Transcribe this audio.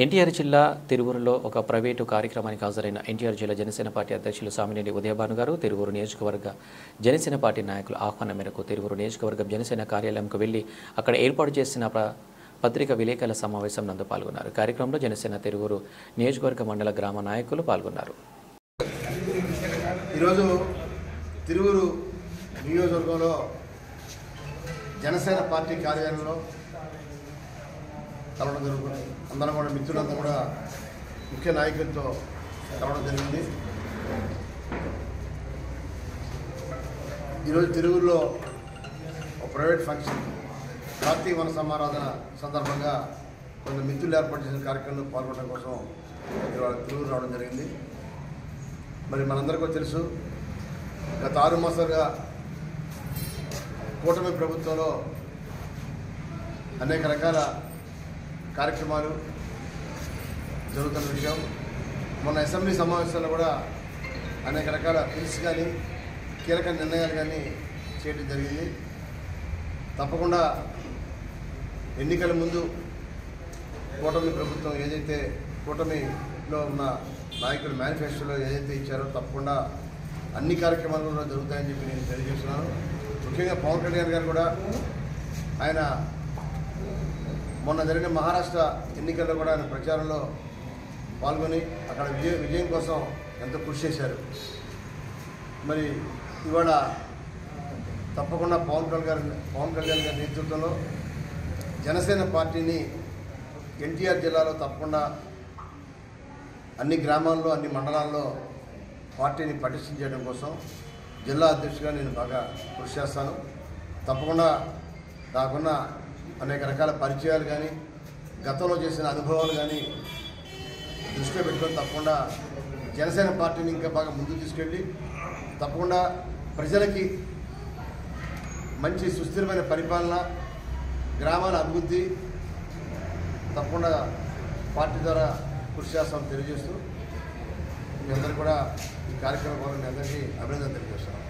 ఎన్టీఆర్ జిల్లా తిరువూరులో ఒక ప్రైవేటు కార్యక్రమానికి హాజరైన ఎన్టీఆర్ జిల్లా జనసేన పార్టీ అధ్యక్షులు సామినేని ఉదయభాను గారు తిరువూరు నియోజకవర్గ జనసేన పార్టీ నాయకుల ఆహ్వానం మేరకు తిరువూరు నియోజకవర్గం జనసేన కార్యాలయంకు వెళ్లి అక్కడ ఏర్పాటు చేసిన పత్రికా విలేకరుల సమావేశం నందు పాల్గొన్నారు. కార్యక్రమంలో జనసేన తిరువూరు నియోజకవర్గ మండల గ్రామ నాయకులు పాల్గొన్నారు. ఈరోజు తిరువూరు నియోజకవర్గంలో జనసేన పార్టీ కార్యాలయంలో కలవడం జరుగుతుంది. అందరం కూడా మిత్రులంతా కూడా ముఖ్య నాయకులతో కలవడం జరిగింది. ఈరోజు తిరువూరులో ఒక ప్రైవేట్ ఫంక్షన్ కార్తీక వన సమారాధన సందర్భంగా కొంత మిత్రులు ఏర్పాటు చేసిన కార్యక్రమంలో పాల్గొనడం కోసం తిరువూరు రావడం జరిగింది. మరి మనందరికీ తెలుసు, గత 6 మాసాలుగా కూటమి ప్రభుత్వంలో అనేక రకాల కార్యక్రమాలు జరుగుతున్న విషయం. మొన్న అసెంబ్లీ సమావేశాల్లో కూడా అనేక రకాల బిల్స్ కానీ కీలక నిర్ణయాలు కానీ చేయడం జరిగింది. తప్పకుండా ఎన్నికల ముందు కూటమి ప్రభుత్వం ఏదైతే కూటమిలో ఉన్న నాయకులు మేనిఫెస్టోలో ఏదైతే ఇచ్చారో తప్పకుండా అన్ని కార్యక్రమాలు కూడా జరుగుతాయని చెప్పి నేను తెలియజేస్తున్నాను. ముఖ్యంగా పవన్ కళ్యాణ్ గారు కూడా ఆయన మొన్న జరిగిన మహారాష్ట్ర ఎన్నికల్లో కూడా ఆయన ప్రచారంలో పాల్గొని అక్కడ విజయం కోసం ఎంతో కృషి చేశారు. మరి ఇవాళ తప్పకుండా పవన్ కళ్యాణ్ గారి నేతృత్వంలో జనసేన పార్టీని ఎన్టీఆర్ జిల్లాలో తప్పకుండా అన్ని గ్రామాల్లో అన్ని మండలాల్లో పార్టీని పటిష్టం చేయడం కోసం జిల్లా అధ్యక్షుడిగా నేను బాగా కృషి చేస్తాను. తప్పకుండా నాకున్న అనేక రకాల పరిచయాలు కానీ గతంలో చేసిన అనుభవాలు కానీ దృష్టిలో పెట్టుకొని తప్పకుండా జనసేన పార్టీని ఇంకా బాగా ముందుకు తీసుకెళ్ళి తప్పకుండా ప్రజలకి మంచి సుస్థిరమైన పరిపాలన, గ్రామాల అభివృద్ధి తప్పకుండా పార్టీ ద్వారా కృషి చేస్తామని తెలియజేస్తూ మీ అందరికీ కూడా ఈ కార్యక్రమం ద్వారా మీ అందరికీ అభినందన తెలియజేస్తాను.